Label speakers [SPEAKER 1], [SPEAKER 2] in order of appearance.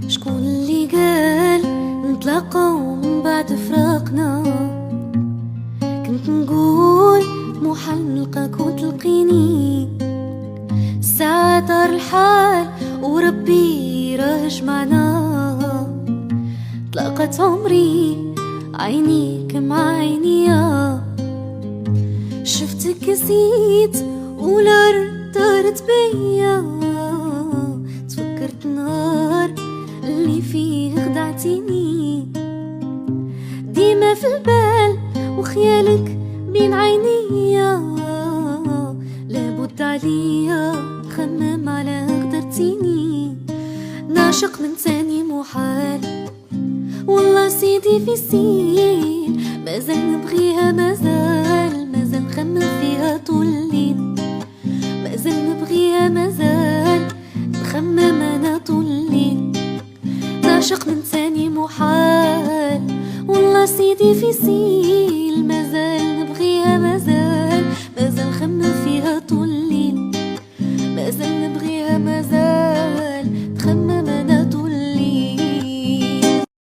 [SPEAKER 1] شكون اللي قال نتلاقاو من بعد فراقنا؟ كنت نقول محال نلقاك وتلقيني، ساعة دار الحال وربي راه جمعنا. تلاقت عمري عينيك مع عينيا، شفتك زيت والارض دارت بيا. تفكرت نهار اللي فيه خدعتيني، ديما في البال وخيالك بين عينيا. لابد عليا خمم على قدرتيني، نعشق من تاني محال والله سيدي في سين. مازال نبغيها، مازال نخمم فيها طول الليل. مازال نبغيها، مازال نخمم انا طول الليل. نعشق من تاني محال والله سيدي في سين. مازال